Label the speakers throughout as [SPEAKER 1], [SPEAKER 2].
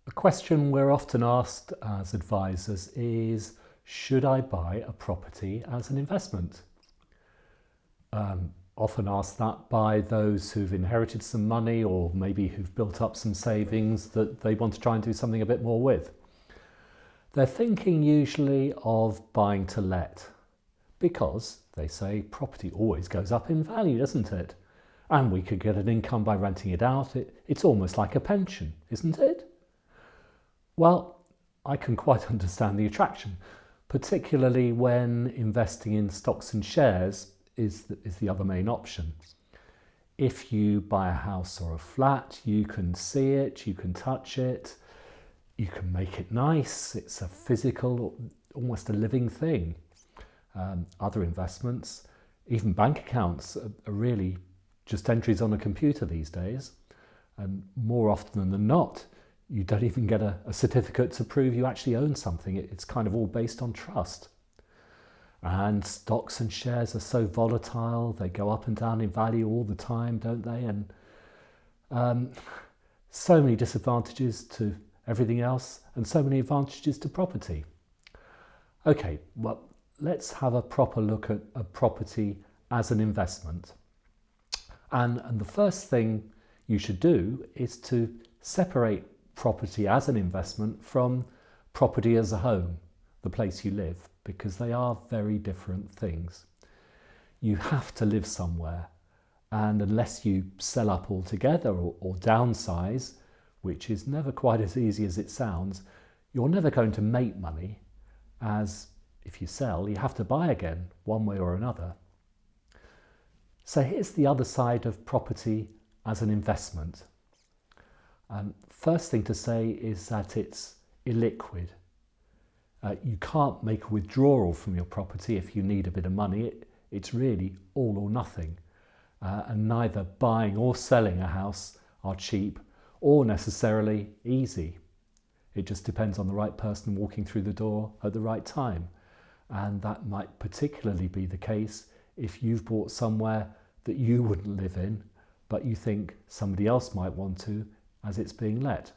[SPEAKER 1] A question we're often asked as advisors is, should I buy a property as an investment? Often asked that by those who've inherited some money or maybe who've built up some savings that they want to try and do something a bit more with. They're thinking usually of buying to let because they say property always goes up in value, doesn't it? And we could get an income by renting it out. It's almost like a pension, isn't it? Well, I can quite understand the attraction, particularly when investing in stocks and shares is the other main option. If you buy a house or a flat, you can see it, you can touch it, you can make it nice. It's a physical, almost a living thing. Other investments, even bank accounts, are really just entries on a computer these days. And more often than not, you don't even get a certificate to prove you actually own something. It's kind of all based on trust. And stocks and shares are so volatile. They go up and down in value all the time, don't they? And so many disadvantages to everything else and so many advantages to property. Okay, well, let's have a proper look at a property as an investment. And the first thing you should do is to separate property as an investment from property as a home, the place you live, because they are very different things. You have to live somewhere, and unless you sell up altogether or downsize, which is never quite as easy as it sounds, you're never going to make money, as if you sell, you have to buy again, one way or another. So here's the other side of property as an investment. First thing to say is that it's illiquid. You can't make a withdrawal from your property if you need a bit of money. It's really all or nothing. And neither buying or selling a house are cheap or necessarily easy. It just depends on the right person walking through the door at the right time. And that might particularly be the case if you've bought somewhere that you wouldn't live in, but you think somebody else might want to as it's being let.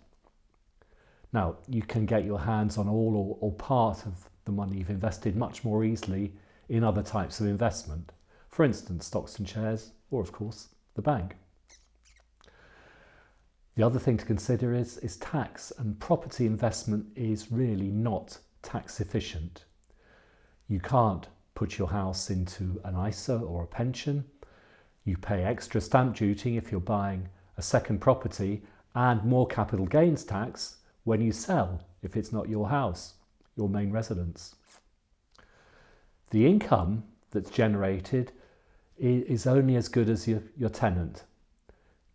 [SPEAKER 1] Now, you can get your hands on all or part of the money you've invested much more easily in other types of investment. For instance, stocks and shares, or of course, the bank. The other thing to consider is tax, and property investment is really not tax efficient. You can't put your house into an ISA or a pension. You pay extra stamp duty if you're buying a second property and more capital gains tax when you sell, if it's not your house, your main residence. The income that's generated is only as good as your tenant.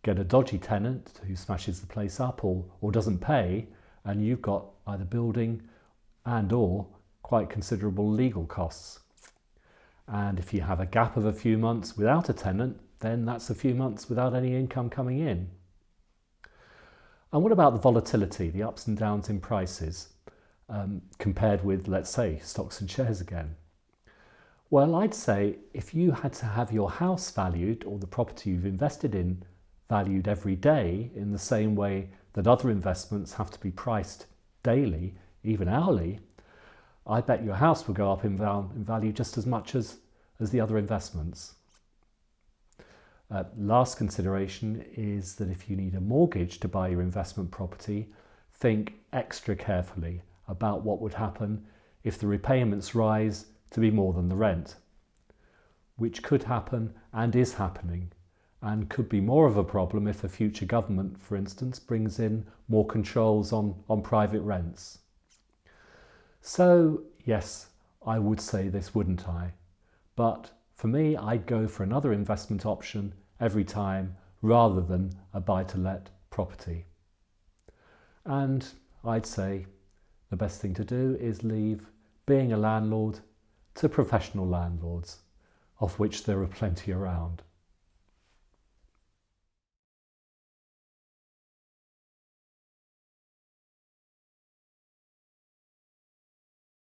[SPEAKER 1] Get a dodgy tenant who smashes the place up or doesn't pay, and you've got either building and or quite considerable legal costs. And if you have a gap of a few months without a tenant, then that's a few months without any income coming in. And what about the volatility, the ups and downs in prices, compared with, let's say, stocks and shares again? Well, I'd say if you had to have your house valued or the property you've invested in valued every day in the same way that other investments have to be priced daily, even hourly, I bet your house would go up in value just as much as the other investments. Last consideration is that if you need a mortgage to buy your investment property, think extra carefully about what would happen if the repayments rise to be more than the rent, which could happen and is happening, and could be more of a problem if a future government, for instance, brings in more controls on private rents. So yes, I would say this, wouldn't I? But for me, I'd go for another investment option every time rather than a buy-to-let property. And I'd say the best thing to do is leave being a landlord to professional landlords, of which there are plenty around.